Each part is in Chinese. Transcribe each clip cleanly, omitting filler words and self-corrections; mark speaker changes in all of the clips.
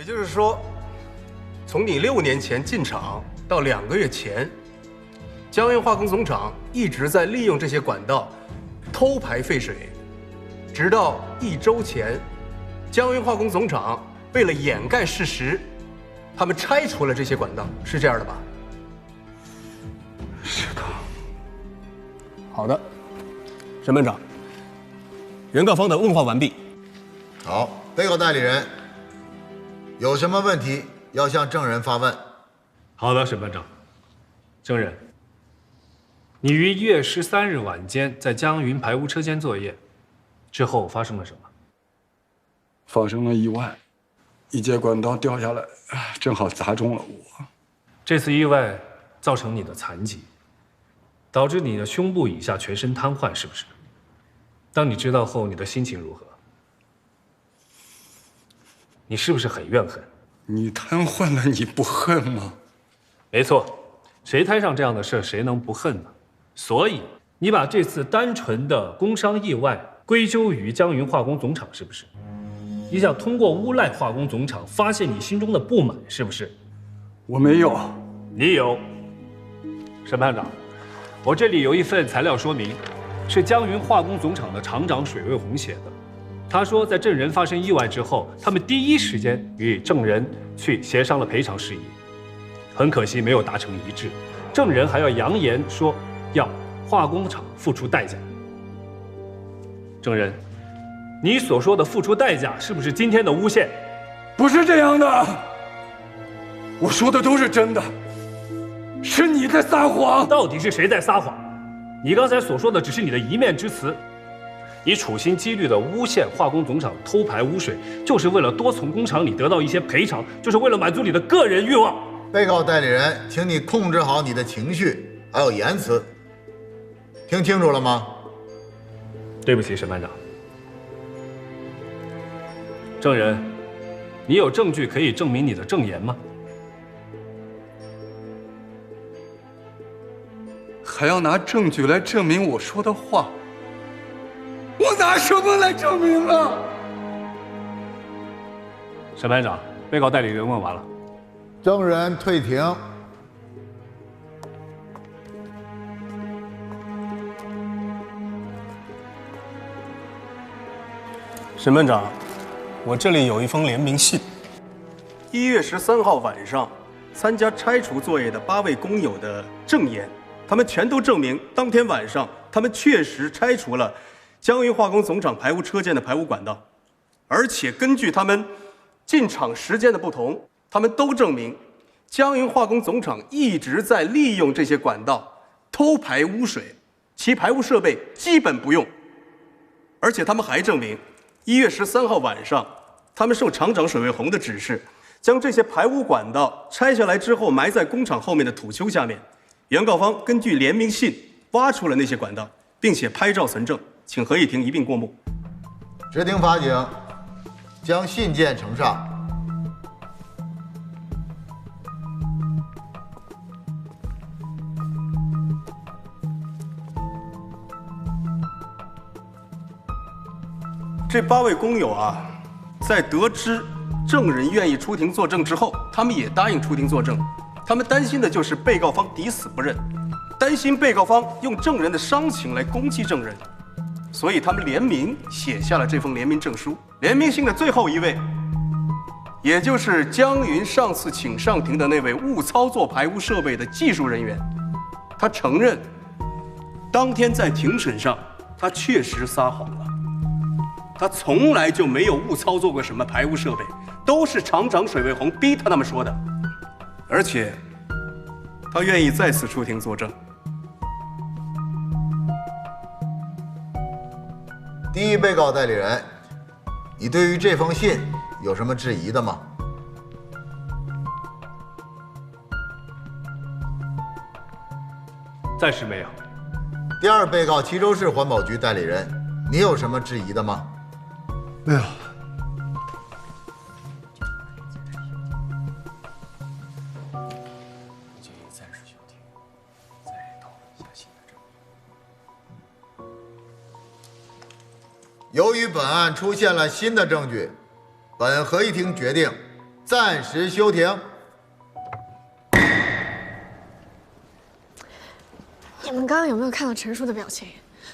Speaker 1: 也就是说，从你6年前进场到2个月前，江云化工总厂一直在利用这些管道偷排废水，直到1周前，江云化工总厂为了掩盖事实，他们拆除了这些管道，是这样的吧？
Speaker 2: 是的。
Speaker 1: 好的，审判长，原告方的问话完毕。
Speaker 3: 好，被告代理人有什么问题要向证人发问？
Speaker 4: 好的，审判长。证人，你于1月13日晚间在江云排污车间作业，之后发生了什么？
Speaker 2: 发生了意外，一节管道掉下来，正好砸中了我。
Speaker 4: 这次意外造成你的残疾，导致你的胸部以下全身瘫痪，是不是？当你知道后，你的心情如何？你是不是很怨恨？
Speaker 2: 你瘫痪了，你不恨吗？
Speaker 4: 没错，谁摊上这样的事，谁能不恨呢？所以你把这次单纯的工伤意外归咎于江云化工总厂，是不是？你想通过诬赖化工总厂发泄你心中的不满，是不是？
Speaker 2: 我没有。
Speaker 4: 你有。审判长，我这里有一份材料说明，是江云化工总厂的厂长水卫红写的。他说，在证人发生意外之后，他们第一时间与证人去协商了赔偿事宜，很可惜没有达成一致。证人还要扬言说要化工厂付出代价。证人，你所说的付出代价是不是今天的诬陷？
Speaker 2: 不是这样的，我说的都是真的，是你在撒谎。
Speaker 4: 到底是谁在撒谎？你刚才所说的只是你的一面之词。你处心积虑地诬陷化工总厂偷排污水，就是为了多从工厂里得到一些赔偿，就是为了满足你的个人欲望。
Speaker 3: 被告代理人，请你控制好你的情绪还有言辞，听清楚了吗？
Speaker 4: 对不起，审判长。证人，你有证据可以证明你的证言吗？
Speaker 2: 还要拿证据来证明我说的话？我拿什么来证明啊？
Speaker 4: 审判长，被告代理人问完了。
Speaker 3: 证人退庭。
Speaker 1: 审判长，我这里有一封联名信。1月13号晚上，参加拆除作业的8位工友的证言，他们全都证明，当天晚上他们确实拆除了江云化工总厂排污车间的排污管道，而且根据他们进场时间的不同，他们都证明江云化工总厂一直在利用这些管道偷排污水，其排污设备基本不用。而且他们还证明，1月13号晚上，他们受厂长水卫红的指示，将这些排污管道拆下来之后埋在工厂后面的土丘下面。原告方根据联名信挖出了那些管道，并且拍照存证，请合议庭一并过目。
Speaker 3: 执行法警将信件呈上。
Speaker 1: 这8位工友啊，在得知证人愿意出庭作证之后，他们也答应出庭作证。他们担心的就是被告方抵死不认，担心被告方用证人的伤情来攻击证人，所以他们联名写下了这封联名证书。联名信的最后一位，也就是江云上次请上庭的那位误操作排污设备的技术人员，他承认，当天在庭审上，他确实撒谎了。他从来就没有误操作过什么排污设备，都是厂长水卫红逼他那么说的。而且，他愿意再次出庭作证。
Speaker 3: 第一被告代理人，你对于这封信有什么质疑的吗？
Speaker 4: 暂时没有。
Speaker 3: 第二被告齐州市环保局代理人，你有什么质疑的吗？
Speaker 2: 没有。
Speaker 3: 由于本案出现了新的证据，本合议庭决定暂时休庭。
Speaker 5: 你们刚刚有没有看到陈叔的表情？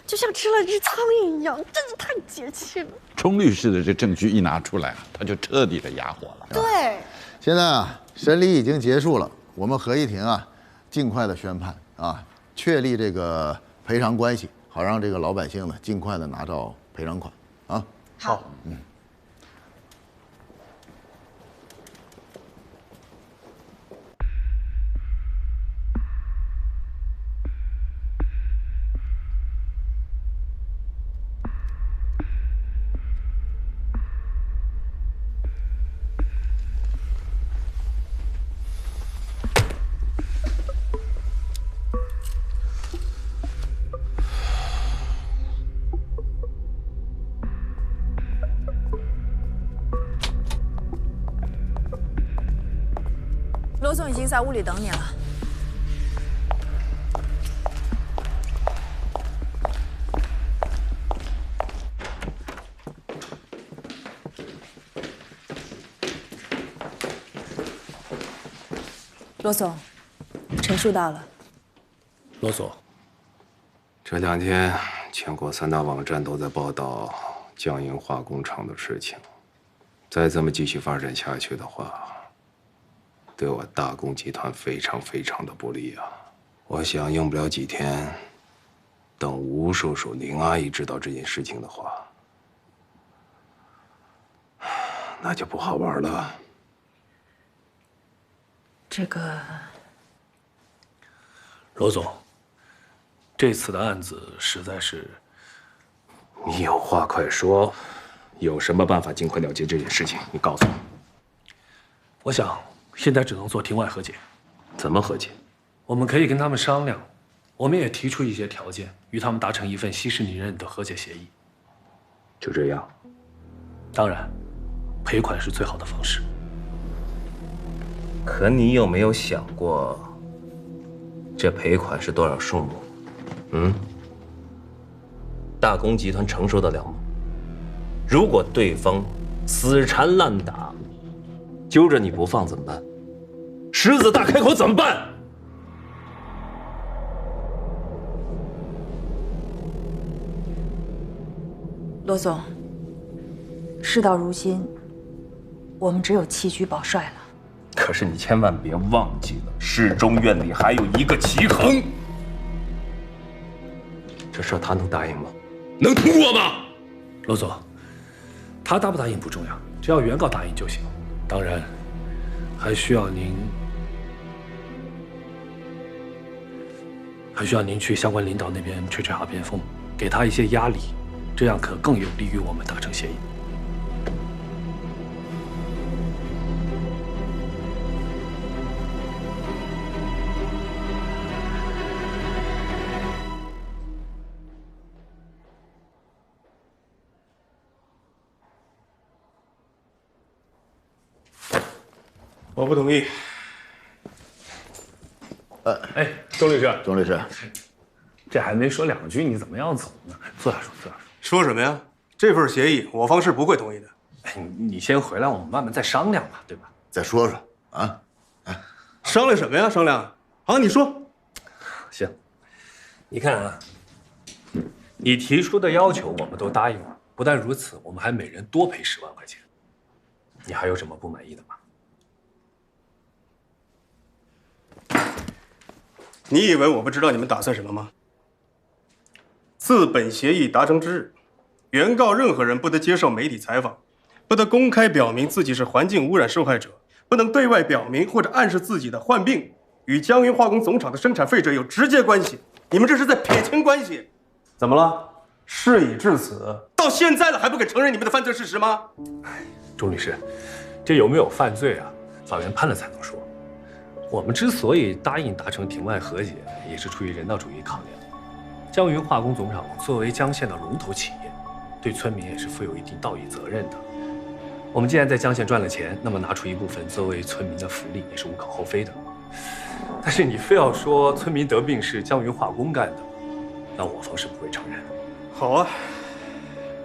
Speaker 5: 就像吃了只苍蝇一样，真是太解气了。
Speaker 6: 钟律师的这证据一拿出来，他就彻底的哑火了。
Speaker 5: 对，
Speaker 3: 现在啊，审理已经结束了，我们合议庭啊，尽快的宣判啊，确立这个赔偿关系，好让这个老百姓呢尽快的拿到赔偿款啊。
Speaker 5: 好，
Speaker 7: 罗总已经在屋里等你了。罗总，陈述到了。
Speaker 4: 罗总，
Speaker 8: 这2天，全国3大网站都在报道江阴化工厂的事情。再这么继续发展下去的话，对我大工集团非常的不利啊！我想用不了几天，等吴叔叔、宁阿姨知道这件事情的话，那就不好玩了。
Speaker 7: 这个，
Speaker 4: 罗总，这次的案子实在是……
Speaker 8: 你有话快说，有什么办法尽快了结这件事情？你告诉我。
Speaker 4: 我想现在只能做庭外和解。
Speaker 8: 怎么和解？
Speaker 4: 我们可以跟他们商量，我们也提出一些条件，与他们达成一份息事宁人的和解协议。
Speaker 8: 就这样？
Speaker 4: 当然，赔款是最好的方式。
Speaker 8: 可你有没有想过，这赔款是多少数目？大工集团承受得了吗？如果对方死缠烂打，揪着你不放怎么办？狮子大开口怎么办？
Speaker 7: 罗总，事到如今，我们只有弃车保帅了。
Speaker 8: 可是你千万别忘记了，市中院里还有一个齐衡。这事他能答应吗？能通过吗？
Speaker 4: 罗总，他答不答应不重要，只要原告答应就行。当然，还需要您去相关领导那边吹吹耳边风，给他一些压力，这样可更有利于我们达成协议。
Speaker 1: 我不同意。
Speaker 4: 哎，钟律师，
Speaker 3: 钟律师，
Speaker 4: 这还没说2句，你怎么样走呢？坐下说，坐下
Speaker 1: 说什么呀？这份协议我方是不会同意的。
Speaker 4: 哎，你先回来，我们慢慢再商量吧，对吧？
Speaker 3: 再说说啊。
Speaker 1: 商量什么呀？商量？好，你说。
Speaker 4: 行，你看啊，你提出的要求我们都答应了，不但如此，我们还每人多赔10万块钱。你还有什么不满意的吗？
Speaker 1: 你以为我不知道你们打算什么吗？自本协议达成之日，原告任何人不得接受媒体采访，不得公开表明自己是环境污染受害者，不能对外表明或者暗示自己的患病与江云化工总厂的生产废水有直接关系。你们这是在撇清关系。怎么了？事已至此，到现在了还不肯承认你们的犯罪事实吗？
Speaker 4: 钟律师，这有没有犯罪啊？法院判了才能说。我们之所以答应达成庭外和解，也是出于人道主义考量。江云化工总厂作为江县的龙头企业，对村民也是负有一定道义责任的。我们既然在江县赚了钱，那么拿出一部分作为村民的福利也是无可厚非的。但是你非要说村民得病是江云化工干的，那我方是不会承认的。
Speaker 1: 好啊，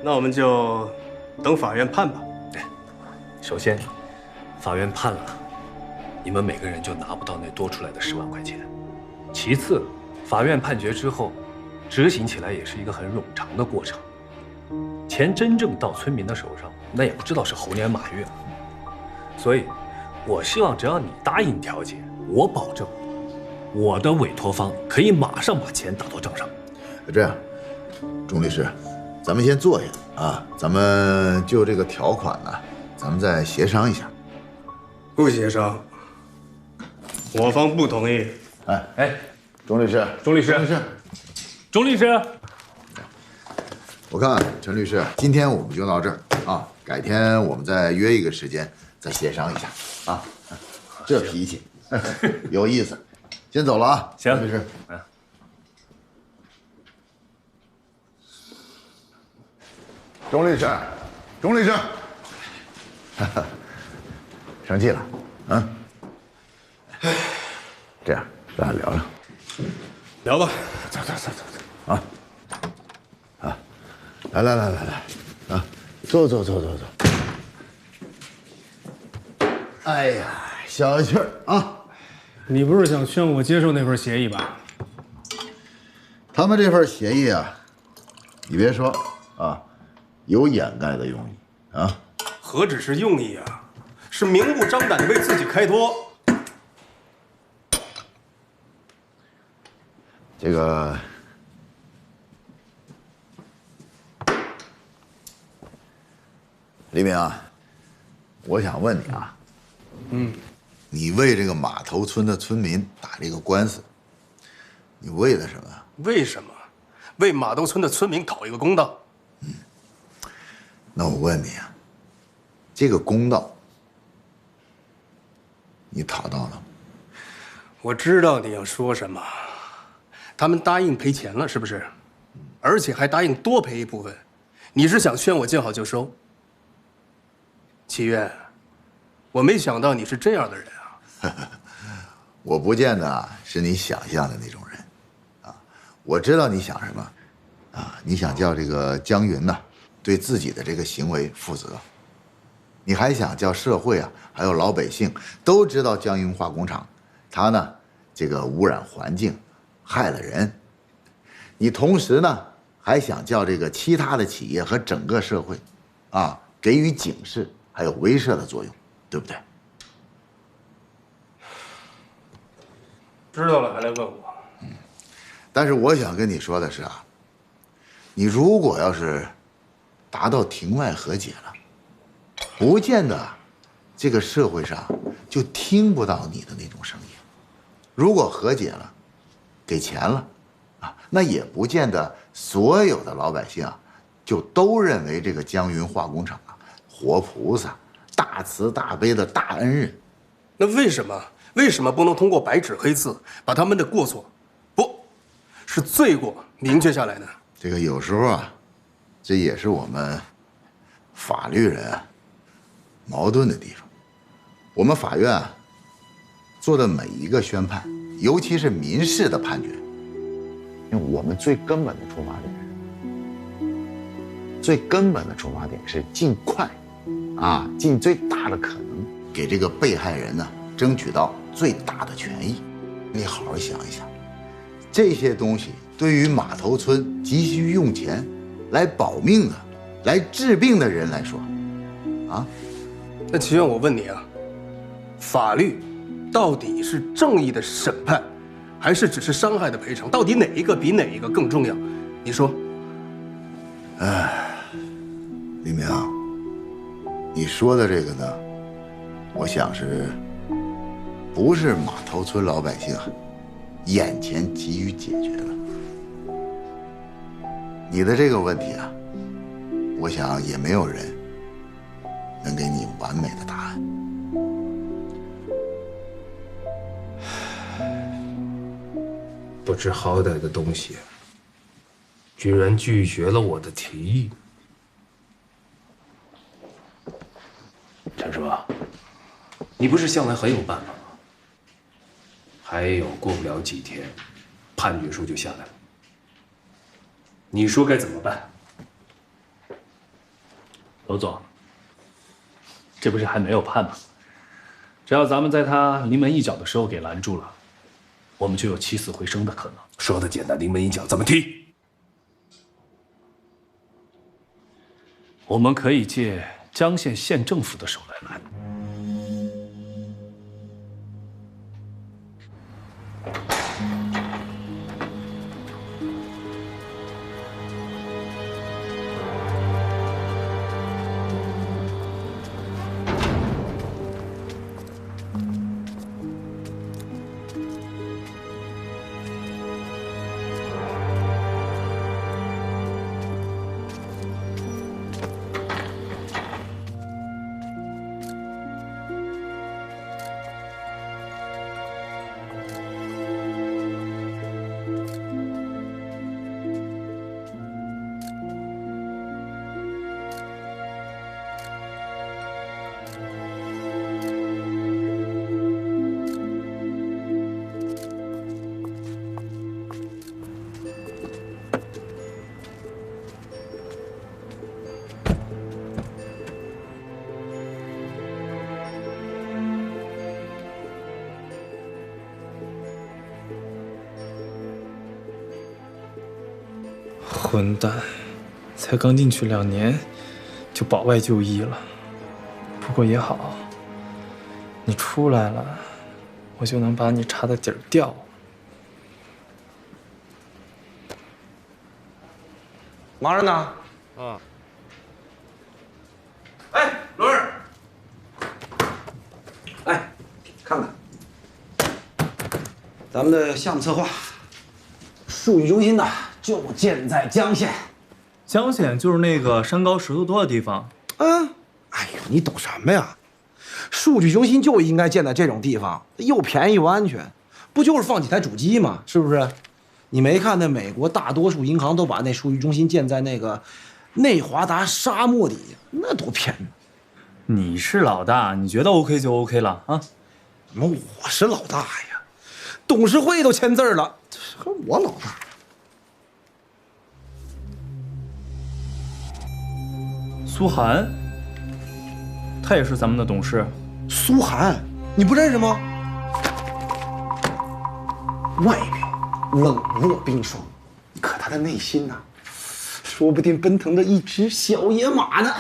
Speaker 1: 那我们就等法院判吧。
Speaker 4: 首先，法院判了，你们每个人就拿不到那多出来的10万块钱。其次，法院判决之后，执行起来也是一个很冗长的过程。钱真正到村民的手上，那也不知道是猴年马月。所以，我希望只要你答应调解，我保证，我的委托方可以马上把钱打到账上。
Speaker 3: 这样，钟律师，咱们先坐下啊，咱们就这个条款呢，咱们再协商一下。
Speaker 1: 不协商，我方不同意。
Speaker 3: 哎，钟律师，
Speaker 4: 钟律师，钟律师，
Speaker 3: 我看陈律师，今天我们就到这儿啊，改天我们再约一个时间再协商一下啊。这脾气有意思，先走了啊。
Speaker 4: 行，
Speaker 3: 陈律师。钟律师，钟律师，生气了，啊？这样，咱俩聊聊。
Speaker 1: 聊吧，
Speaker 3: 走，啊，来，啊，坐。哎呀，消消气儿啊！
Speaker 1: 你不是想劝我接受那份协议吧？
Speaker 3: 他们这份协议啊，你别说啊，有掩盖的用意啊。
Speaker 1: 何止是用意啊，是明目张胆的为自己开脱。
Speaker 3: 这个李敏啊，我想问你啊，你为这个马头村的村民打这个官司，你为了什么？
Speaker 1: 为什么？为马头村的村民讨一个公道。
Speaker 3: 那我问你啊，这个公道你讨到了吗？
Speaker 1: 我知道你要说什么，他们答应赔钱了，是不是？而且还答应多赔一部分。你是想劝我见好就收？祈愿，我没想到你是这样的人啊！
Speaker 3: 我不见得是你想象的那种人，啊，我知道你想什么，啊，你想叫这个江云呐，对自己的这个行为负责，你还想叫社会啊，还有老百姓都知道江云化工厂，它呢这个污染环境，害了人，你同时呢还想叫这个其他的企业和整个社会，啊，给予警示还有威慑的作用，对不对？
Speaker 1: 知道了还来问我？
Speaker 3: 但是我想跟你说的是啊，你如果要是达到庭外和解了，不见得这个社会上就听不到你的那种声音。如果和解了，给钱了，啊，那也不见得所有的老百姓啊就都认为这个江云化工厂啊活菩萨、大慈大悲的大恩人。
Speaker 1: 那为什么不能通过白纸黑字把他们的过错，不是罪过明确下来呢？
Speaker 3: 这个有时候啊，这也是我们法律人啊矛盾的地方。我们法院啊做的每一个宣判，尤其是民事的判决，因为我们最根本的出发点是尽快啊，尽最大的可能给这个被害人呢争取到最大的权益。你好好想一想，这些东西对于马头村急需用钱来保命的、来治病的人来说，啊，
Speaker 1: 那祈愿我问你啊，法律到底是正义的审判，还是只是伤害的赔偿？到底哪一个比哪一个更重要？你说。
Speaker 3: 李明，你说的这个呢，我想是不是马头村老百姓啊眼前急于解决了？你的这个问题啊，我想也没有人能给你完美的答案。
Speaker 8: 不知好歹的东西，居然拒绝了我的提议。陈叔，你不是向来很有办法吗？还有过不了几天，判决书就下来了。你说该怎么办？
Speaker 4: 娄总，这不是还没有判吗？只要咱们在他临门一脚的时候给拦住了，我们就有起死回生的可能。
Speaker 8: 说的简单，临门一脚怎么踢？
Speaker 4: 我们可以借江县县政府的手来拦。
Speaker 9: 混蛋，才刚进去2年，就保外就医了。不过也好，你出来了，我就能把你查的底儿掉。
Speaker 10: 忙着呢。
Speaker 11: 啊。
Speaker 10: 哎，罗儿，来看看咱们的项目策划，数据中心呢就建在江县。
Speaker 9: 江县就是那个山高石头多的地方。
Speaker 10: 嗯，哎呦，你懂什么呀？数据中心就应该建在这种地方，又便宜又安全，不就是放几台主机吗？是不是？你没看那美国大多数银行都把那数据中心建在那个内华达沙漠底下，那多便宜！
Speaker 9: 你是老大，你觉得 OK 就 OK 了啊？
Speaker 10: 怎么我是老大呀？董事会都签字了，还我老大？
Speaker 9: 苏涵，他也是咱们的董事。
Speaker 10: 苏涵，你不认识吗？外表冷若冰霜，可他的内心呢，说不定奔腾着一只小野马呢。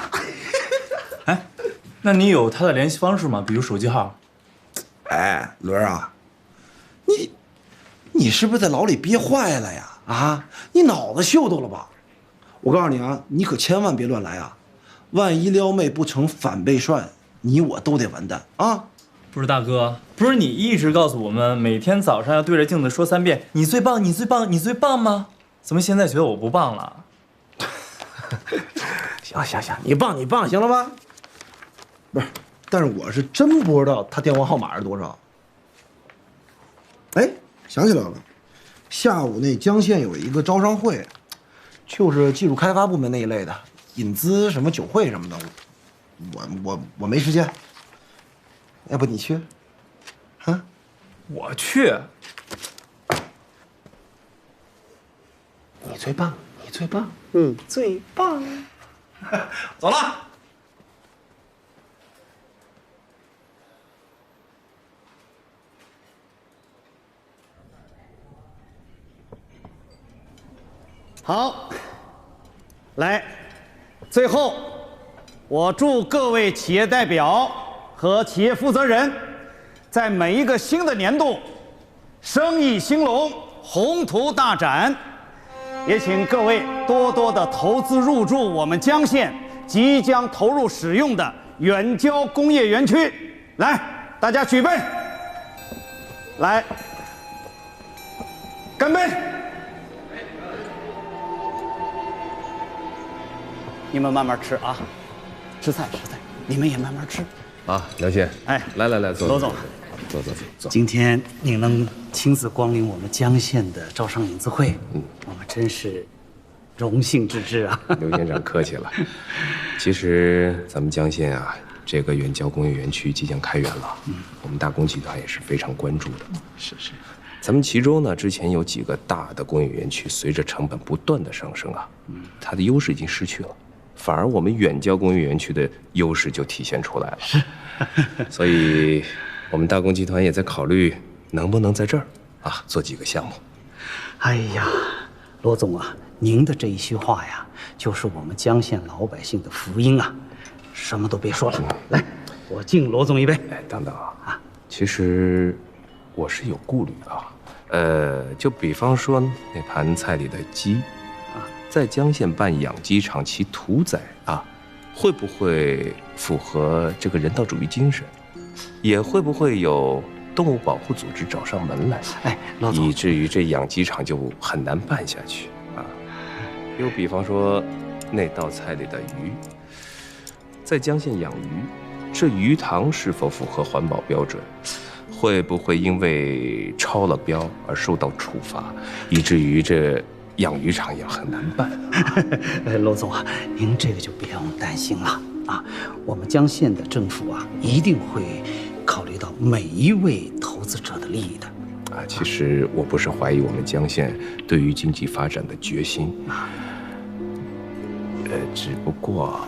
Speaker 9: 哎，那你有他的联系方式吗？比如手机号？
Speaker 10: 哎，伦儿啊，你是不是在牢里憋坏了呀？啊，你脑子秀逗了吧？我告诉你啊，你可千万别乱来啊！万一撩妹不成反被涮，你我都得完蛋啊！
Speaker 9: 不是大哥，不是你一直告诉我们每天早上要对着镜子说3遍“你最棒，你最棒，你最棒”吗？怎么现在觉得我不棒了？
Speaker 10: 行，你棒，行了吧？不是，但是我是真不知道他电话号码是多少。哎，想起来了，下午那江县有一个招商会，就是技术开发部门那一类的，引资什么酒会什么的，我没时间。要不你去？啊？
Speaker 9: 我去。
Speaker 10: 你最棒，最棒。走了。
Speaker 11: 好，来，最后，我祝各位企业代表和企业负责人，在每一个新的年度，生意兴隆，宏图大展。也请各位多多的投资入驻我们江县即将投入使用的远郊工业园区。来，大家举杯，来，干杯！你们慢慢吃啊，吃菜，你们也慢慢吃。
Speaker 8: 啊，梁先，
Speaker 11: 哎，
Speaker 8: 来，坐。
Speaker 11: 罗总，
Speaker 8: 坐。
Speaker 11: 今天你能亲自光临我们江县的招商引资会，我们真是荣幸之至啊！
Speaker 8: 刘县长客气了。其实咱们江县啊，这个远郊工业园区即将开园了，我们大工集团也是非常关注的。
Speaker 11: 是。
Speaker 8: 咱们其中呢，之前有几个大的工业园区，随着成本不断的上升啊，它的优势已经失去了，反而我们远郊工业园区的优势就体现出来了。所以，我们大公集团也在考虑能不能在这儿啊做几个项目。
Speaker 12: 哎呀，罗总啊，您的这一席话呀，就是我们江县老百姓的福音啊！什么都别说了，来，我敬罗总一杯。
Speaker 8: 哎，等等啊，其实我是有顾虑啊。就比方说那盘菜里的鸡，啊，在江县办养鸡场其屠宰啊，会不会符合这个人道主义精神？也会不会有动物保护组织找上门来？
Speaker 12: 哎，老总，
Speaker 8: 以至于这养鸡场就很难办下去啊。又比方说那道菜里的鱼，在江县养鱼，这鱼塘是否符合环保标准？会不会因为超了标而受到处罚，以至于这养鱼场也很难办？
Speaker 12: 罗总啊，您这个就不用担心了啊。我们江县的政府啊，一定会考虑到每一位投资者的利益的。
Speaker 8: 啊，其实我不是怀疑我们江县对于经济发展的决心，只不过，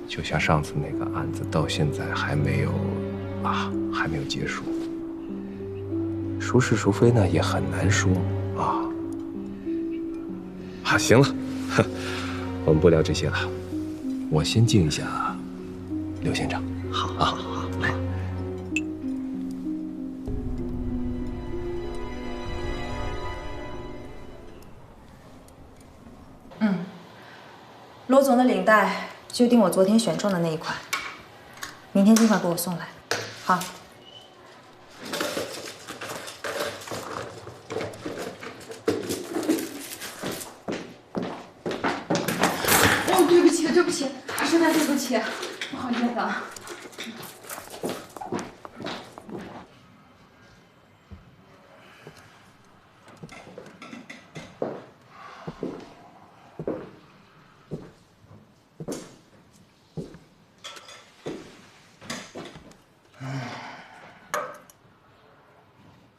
Speaker 8: 就像上次那个案子，到现在还没有结束。孰是孰非呢，也很难说啊。好，行了，我们不聊这些了，我先敬一下刘县长。
Speaker 12: 好，好，好，来。
Speaker 7: 罗总的领带就定我昨天选中的那一款，明天尽快给我送来。好。
Speaker 5: 哦，对不起，对不起，实在对不起，不好意思啊。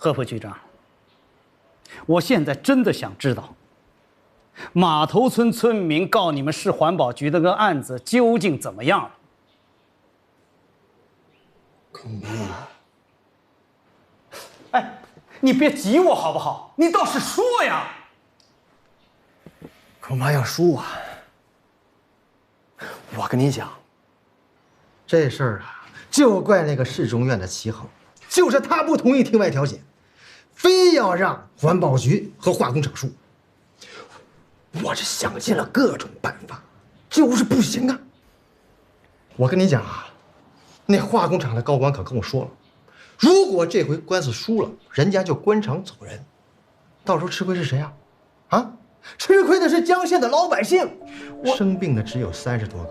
Speaker 12: 贺副局长，我现在真的想知道，码头村村民告你们市环保局的那个案子究竟怎么样了？
Speaker 10: 孔明，
Speaker 12: 哎，你别急我好不好？你倒是说呀！
Speaker 10: 恐怕要输啊！我跟你讲，这事儿啊，就怪那个市中院的齐恒，就是他不同意庭外调解，非要让环保局和化工厂输。我是想尽了各种办法，就是不行啊！我跟你讲啊，那化工厂的高管可跟我说了，如果这回官司输了，人家就关厂走人，到时候吃亏是谁啊？啊，吃亏的是江县的老百姓。生病的只有30多个，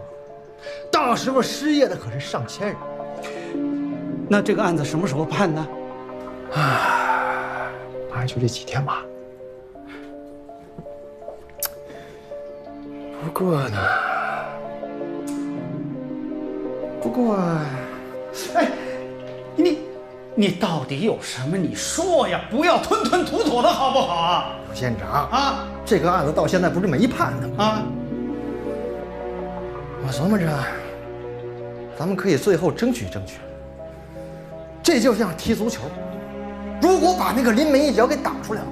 Speaker 10: 到时候失业的可是上千人。
Speaker 12: 那这个案子什么时候判呢？
Speaker 10: 大概就这几天吧。不过，
Speaker 12: 哎，你到底有什么？你说呀，不要吞吞吐吐的好不好啊？
Speaker 10: 刘县长
Speaker 12: 啊，
Speaker 10: 这个案子到现在不是没判呢吗？
Speaker 12: 啊，
Speaker 10: 我琢磨着，咱们可以最后争取。这就像踢足球，如果把那个临门一脚给挡出来了，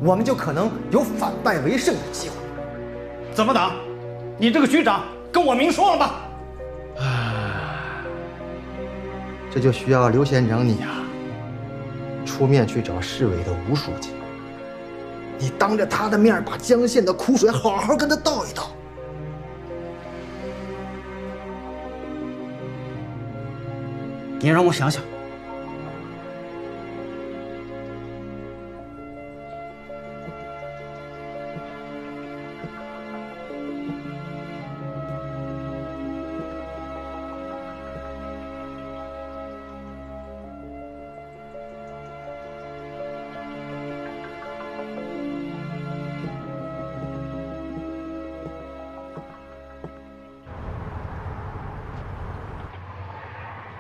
Speaker 10: 我们就可能有反败为胜的机会。
Speaker 12: 怎么挡？你这个局长跟我明说了吧。
Speaker 10: 这就需要刘县长你啊，出面去找市委的吴书记，你当着他的面把江县的苦水好好跟他倒一倒。
Speaker 12: 你让我想想。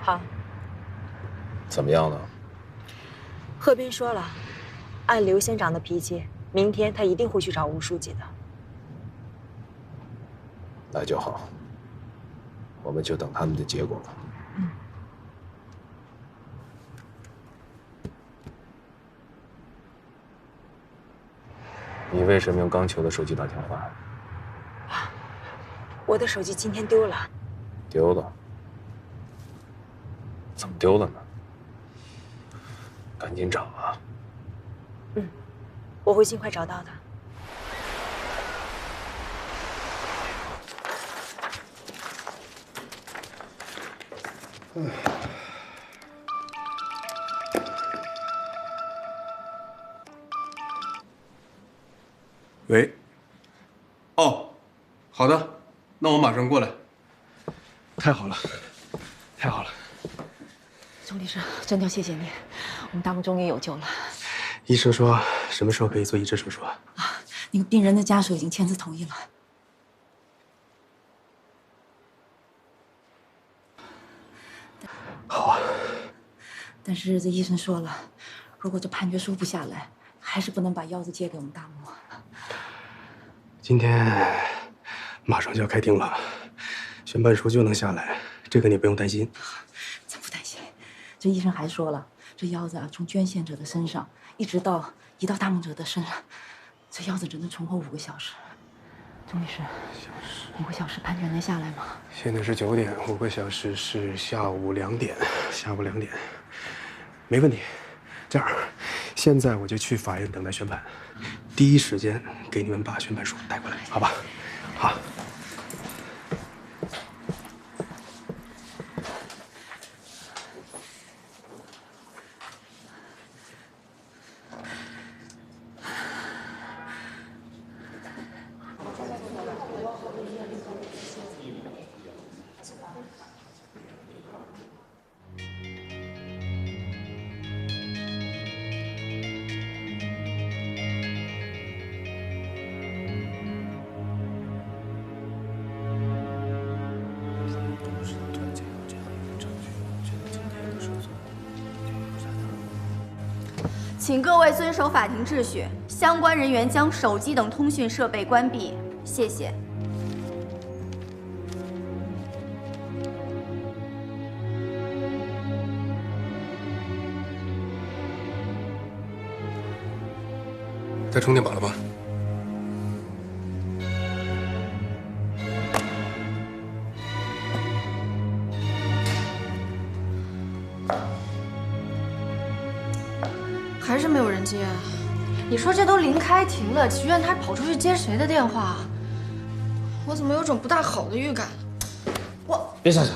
Speaker 7: 好，
Speaker 8: 怎么样了？
Speaker 7: 贺斌说了，按刘县长的脾气，明天他一定会去找吴书记的。
Speaker 8: 那就好，我们就等他们的结果吧。你为什么用刚求的手机打电话？
Speaker 7: 我的手机今天丢了。
Speaker 8: 丢了？怎么丢了呢？赶紧找啊！
Speaker 7: 我会尽快找到的。
Speaker 1: 喂。哦，好的，那我马上过来。太好了，太好了！
Speaker 7: 钟律师，真的要谢谢你，我们大木终于有救了。
Speaker 1: 医生说什么时候可以做移植手术啊？
Speaker 7: 那个病人的家属已经签字同意了。
Speaker 1: 好啊。
Speaker 7: 但是这医生说了，如果这判决书不下来，还是不能把腰子接给我们大木。
Speaker 1: 今天马上就要开庭了，宣判书就能下来，这个你不用担心。
Speaker 7: 真不担心。这医生还说了，这腰子啊，从捐献者的身上一直到移到大木者的身上，这腰子只能存活5个小时。钟律师，5个小时判决能下来吗？
Speaker 1: 现在是9点，5个小时是下午2点，下午2点，没问题。这样，现在我就去法院等待宣判，第一时间给你们把宣判书带过来，好吧？好。
Speaker 13: 请各位遵守法庭秩序，相关人员将手机等通讯设备关闭。谢谢。
Speaker 1: 带充电宝了吗？
Speaker 5: 还是没有人接啊！你说这都临开庭了，齐院他跑出去接谁的电话？我怎么有种不大好的预感？
Speaker 6: 别傻傻。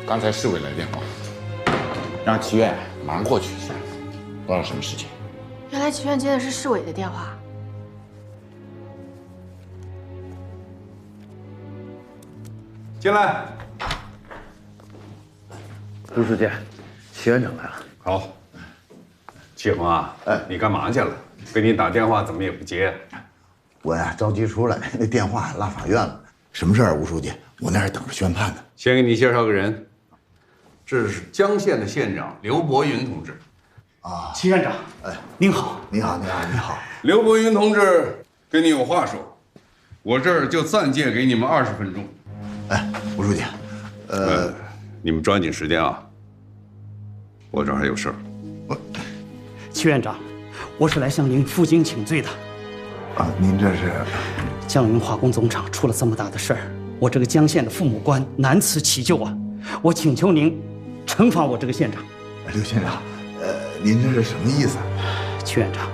Speaker 6: 刚才市委来电话，让齐院马上过去一下，不知道什么事情。
Speaker 5: 原来齐院接的是市委的电话。
Speaker 14: 进来。
Speaker 15: 朱书记，齐院长来了。
Speaker 14: 好。启恒啊，你干嘛去了？给你打电话怎么也不接？
Speaker 3: 我呀着急出来，那电话落法院了。什么事儿，吴书记？我那儿等着宣判呢。
Speaker 14: 先给你介绍个人，这是江县的县长刘伯云同志。
Speaker 3: 啊，
Speaker 12: 齐院长，您好，
Speaker 3: 你好，你好，你好。
Speaker 14: 刘伯云同志跟你有话说，我这儿就暂借给你们20分钟。
Speaker 3: 吴书记，
Speaker 14: 你们抓紧时间啊，我这儿还有事儿。
Speaker 12: 齐院长，我是来向您负荆请罪的。
Speaker 3: 您这是？
Speaker 12: 江云化工总厂出了这么大的事儿，我这个江县的父母官难辞其咎啊！我请求您惩罚我这个县长。
Speaker 3: 刘县长，您这是什么意思？
Speaker 12: 齐院长，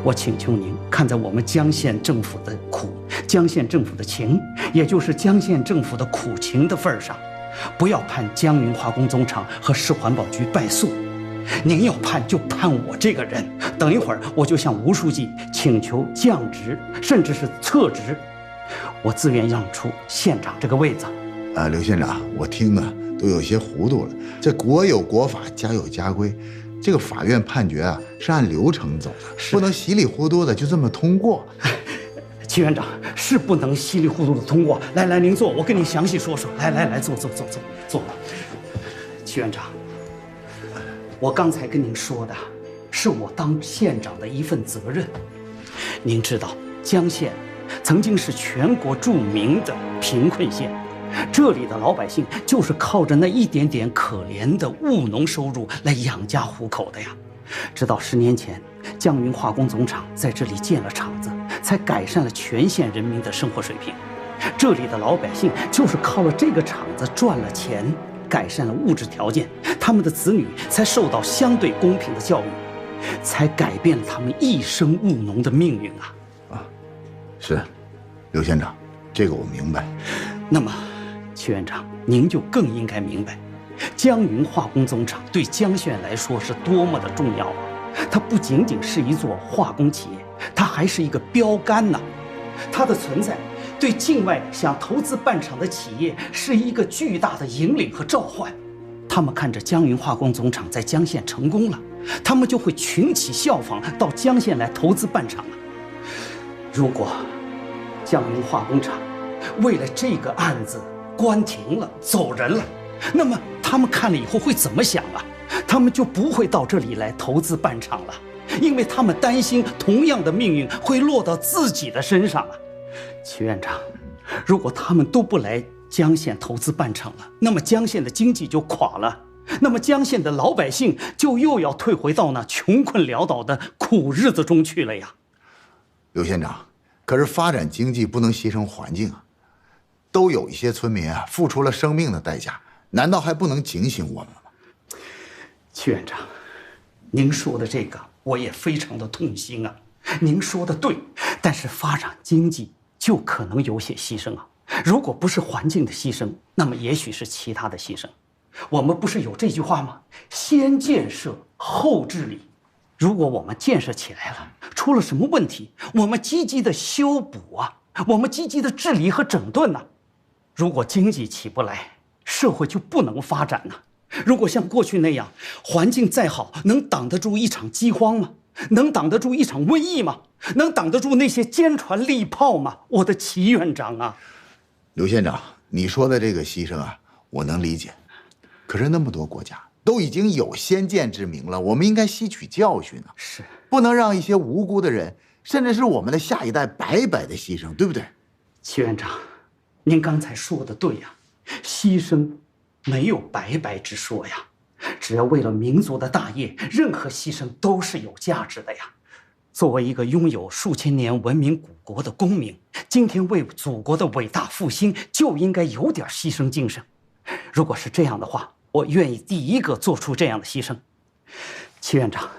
Speaker 12: 我请求您看在我们江县政府的苦、江县政府的情，也就是江县政府的苦情的份上，不要判江云化工总厂和市环保局败诉。您要判就判我这个人。等一会儿我就向吴书记请求降职，甚至是撤职，我自愿让出县长这个位子。
Speaker 3: 刘县长，我听的都有些糊涂了。这国有国法，家有家规，这个法院判决啊是按流程走的，不能稀里糊涂的就这么通过。
Speaker 12: 齐院长是不能稀里糊涂的通过。来，您坐，我跟你详细说说。来，坐。齐院长。我刚才跟您说的，是我当县长的一份责任。您知道，江县曾经是全国著名的贫困县，这里的老百姓就是靠着那一点点可怜的务农收入来养家糊口的呀。直到10年前，江云化工总厂在这里建了厂子，才改善了全县人民的生活水平。这里的老百姓就是靠了这个厂子赚了钱，改善了物质条件，他们的子女才受到相对公平的教育，才改变了他们一生务农的命运啊！
Speaker 3: 是，刘县长，这个我明白。
Speaker 12: 那么，曲院长，您就更应该明白，江云化工总厂对江县来说是多么的重要啊！它不仅仅是一座化工企业，它还是一个标杆呐！它的存在对境外想投资办厂的企业是一个巨大的引领和召唤。他们看着江云化工总厂在江县成功了，他们就会群起效仿，到江县来投资办厂了。如果江云化工厂为了这个案子关停了、走人了，那么他们看了以后会怎么想啊？他们就不会到这里来投资办厂了，因为他们担心同样的命运会落到自己的身上啊。曲院长，如果他们都不来江县投资办厂了，那么江县的经济就垮了，那么江县的老百姓就又要退回到那穷困潦倒的苦日子中去了呀。
Speaker 3: 刘县长，可是发展经济不能牺牲环境啊！都有一些村民啊付出了生命的代价，难道还不能警醒我们吗？
Speaker 12: 曲院长，您说的这个我也非常的痛心啊。您说的对，但是发展经济就可能有些牺牲啊。如果不是环境的牺牲，那么也许是其他的牺牲。我们不是有这句话吗？先建设后治理。如果我们建设起来了，出了什么问题，我们积极的修补啊，我们积极的治理和整顿呐。如果经济起不来，社会就不能发展呐。如果像过去那样，环境再好，能挡得住一场饥荒吗？能挡得住一场瘟疫吗？能挡得住那些坚船利炮吗？我的齐院长啊！
Speaker 3: 刘县长，你说的这个牺牲啊，我能理解。可是那么多国家都已经有先见之明了，我们应该吸取教训啊！
Speaker 12: 是，
Speaker 3: 不能让一些无辜的人，甚至是我们的下一代白白的牺牲，对不对？
Speaker 12: 齐院长，您刚才说的对呀，牺牲没有白白之说呀。只要为了民族的大业，任何牺牲都是有价值的呀。作为一个拥有数千年文明古国的公民，今天为祖国的伟大复兴就应该有点牺牲精神。如果是这样的话，我愿意第一个做出这样的牺牲。齐院长，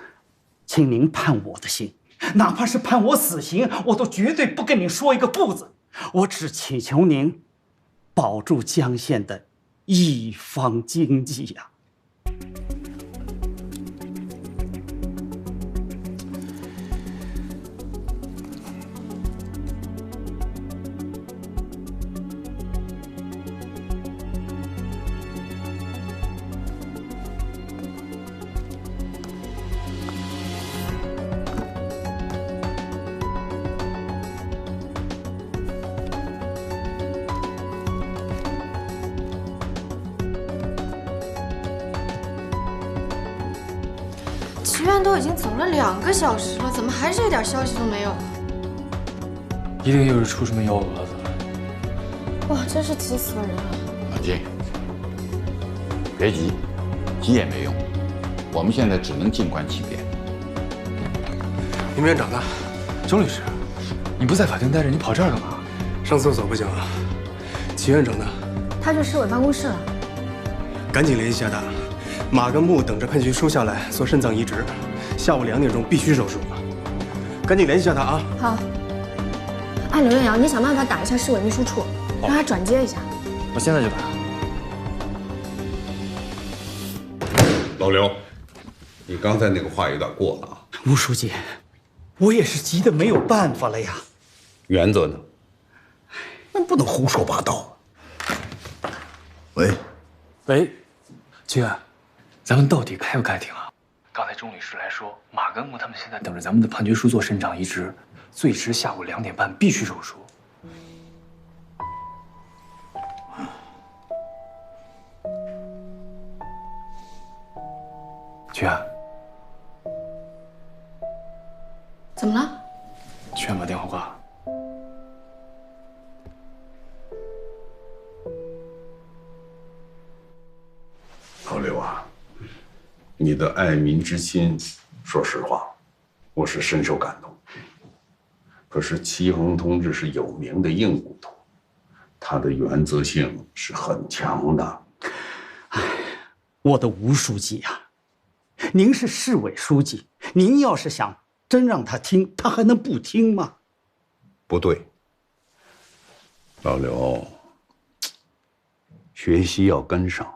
Speaker 12: 请您判我的刑，哪怕是判我死刑，我都绝对不跟您说一个不字。我只祈求您保住江县的一方经济呀。
Speaker 5: 齐院都已经走了2个小时了，怎么还是一点消息都没有？
Speaker 9: 一定又是出什么幺蛾子了！
Speaker 5: 哇，真是急死了人了！
Speaker 6: 冷静，别急，急也没用。我们现在只能静观其变。
Speaker 1: 林院长呢？
Speaker 9: 钟律师，你不在法庭待着，你跑这儿干嘛？
Speaker 1: 上厕所不行啊。齐院长呢？
Speaker 5: 他去市委办公室了。
Speaker 1: 赶紧联系一下他。马跟木等着判决书下来做肾脏移植，下午2点钟必须手术。赶紧联系一下他啊！
Speaker 5: 好。哎，刘院长，你想办法打一下市委秘书处，让他转接一下。
Speaker 9: 我现在就打。
Speaker 14: 老刘，你刚才那个话有点过了啊！
Speaker 12: 吴书记，我也是急得没有办法了呀。
Speaker 14: 原则呢？
Speaker 3: 那不能胡说八道。喂，
Speaker 9: 齐院，咱们到底开不开庭啊？刚才钟律师来说，马跟木他们现在等着咱们的判决书做肾脏移植，最迟下午2点半必须手术。齐院，
Speaker 5: 怎么了？
Speaker 9: 齐院把电话挂了。
Speaker 14: 老刘啊，你的爱民之心，说实话，我是深受感动。可是祁恒同志是有名的硬骨头，他的原则性是很强的。
Speaker 12: 我的吴书记呀，您是市委书记，您要是想真让他听，他还能不听吗？
Speaker 14: 不对，老刘，学习要跟上，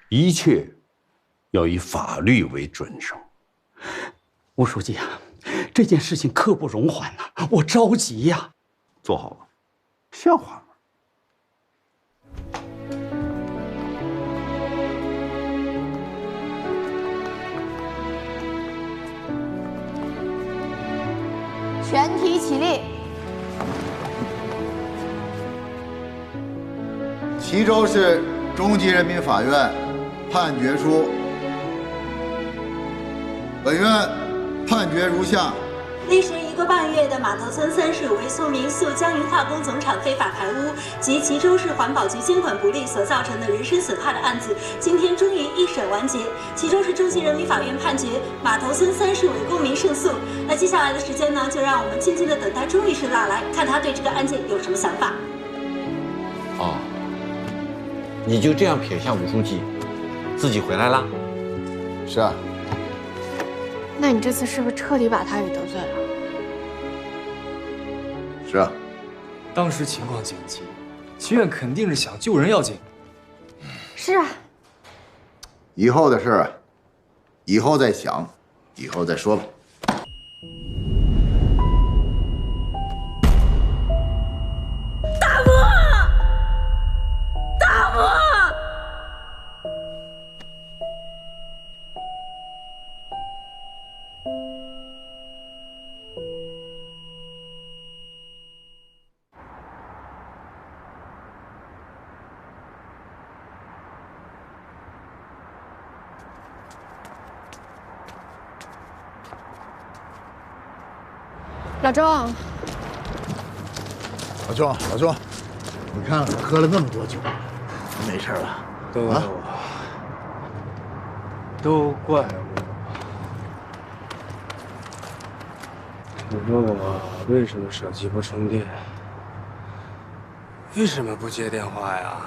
Speaker 14: 一切要以法律为准绳。
Speaker 12: 吴书记啊，这件事情刻不容缓呐，我着急呀。
Speaker 14: 做好了，笑话吗？
Speaker 13: 全体起立。
Speaker 3: 齐州市中级人民法院判决书，本院判决如下：
Speaker 16: 历时1个半月的码头村35位苏民诉江云化工总厂非法排污及齐州市环保局监管不力所造成的人身损害的案子，今天终于一审完结。齐州市中级人民法院判决码头村30位公民胜诉。那接下来的时间呢，就让我们静静的等待钟律师到来，看他对这个案件有什么想法。
Speaker 15: 哦，你就这样撇下吴书记，自己回来啦？
Speaker 3: 是啊。
Speaker 5: 那你这次是不是彻底把他给得罪了？
Speaker 3: 是啊。
Speaker 9: 当时情况紧急，齐院肯定是想救人要紧。
Speaker 5: 是啊。
Speaker 3: 以后的事儿，以后再想，以后再说吧。
Speaker 16: 大伯，大伯！
Speaker 5: 老周，
Speaker 3: 老周，你看看，喝了那么多酒，没事吧？
Speaker 9: 都怪我，都怪我。你说我为什么手机不充电？为什么不接电话呀？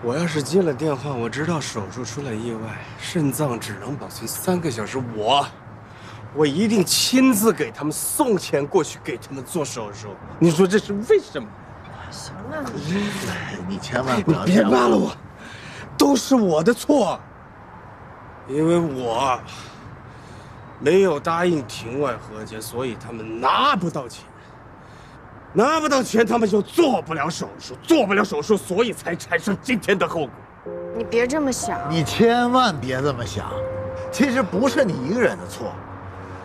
Speaker 9: 我要是接了电话，我知道手术出了意外，肾脏只能保存3个小时，我一定亲自给他们送钱过去给他们做手术。你说这是为什么？
Speaker 5: 行了，
Speaker 3: 你千万不要
Speaker 1: 别骂了我，都是我的错，因为我没有答应庭外和解，所以他们拿不到钱。拿不到钱，他们就做不了手术，所以才产生今天的后果。
Speaker 5: 你别这么想，
Speaker 3: 你千万别这么想。其实不是你一个人的错，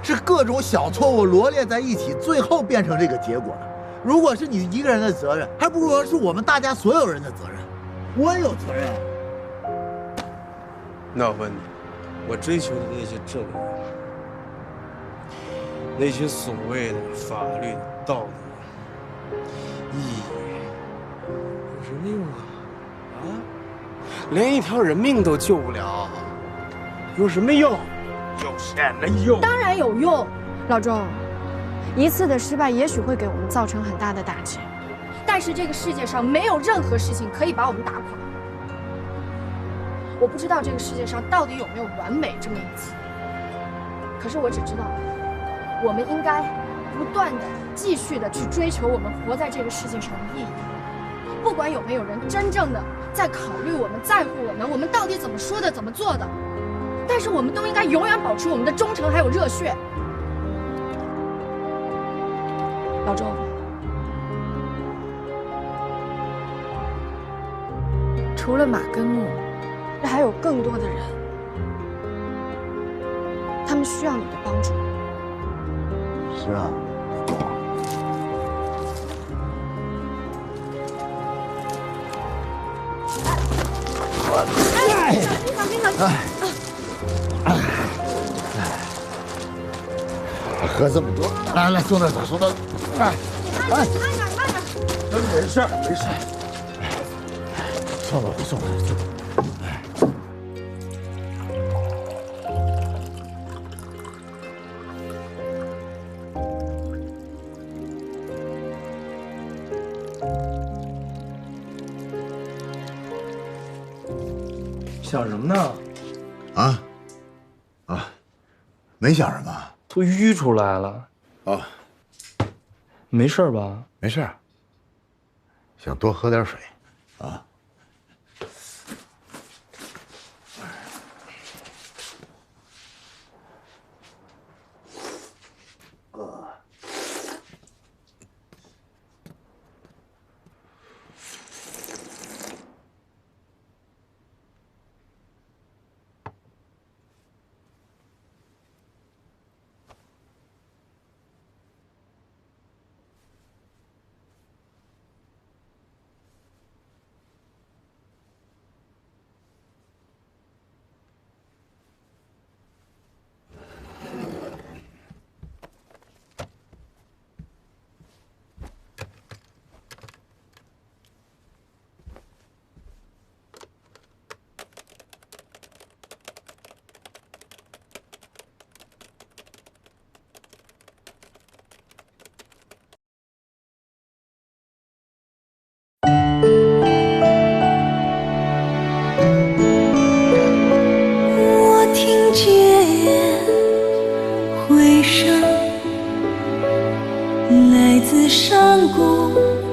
Speaker 3: 是各种小错误罗列在一起，最后变成这个结果的。如果是你一个人的责任，还不如说是我们大家所有人的责任。我也有责任。
Speaker 1: 那我问你，我追求的那些正义，那些所谓的法律的道德意义有什么用啊？连一条人命都救不了，有什么用？有什么用？
Speaker 5: 当然有用，老周。一次的失败也许会给我们造成很大的打击，但是这个世界上没有任何事情可以把我们打垮。我不知道这个世界上到底有没有完美这么一次，可是我只知道，我们应该不断的、继续的去追求我们活在这个世界上的意义。不管有没有人真正的在考虑我们、在乎我们，我们到底怎么说的、怎么做的，但是我们都应该永远保持我们的忠诚还有热血。老周，除了马跟木，还有更多的人，他们需要你的帮助。
Speaker 3: 是啊，喝这么多，来，送点走，送点走。慢点，没事。送吧，送吧。
Speaker 9: 想什么呢？
Speaker 3: 没想什么，
Speaker 9: 都淤出来了。
Speaker 3: 啊，
Speaker 9: 没事吧？
Speaker 3: 没事，想多喝点水，啊。
Speaker 17: 我听见回声来自山谷。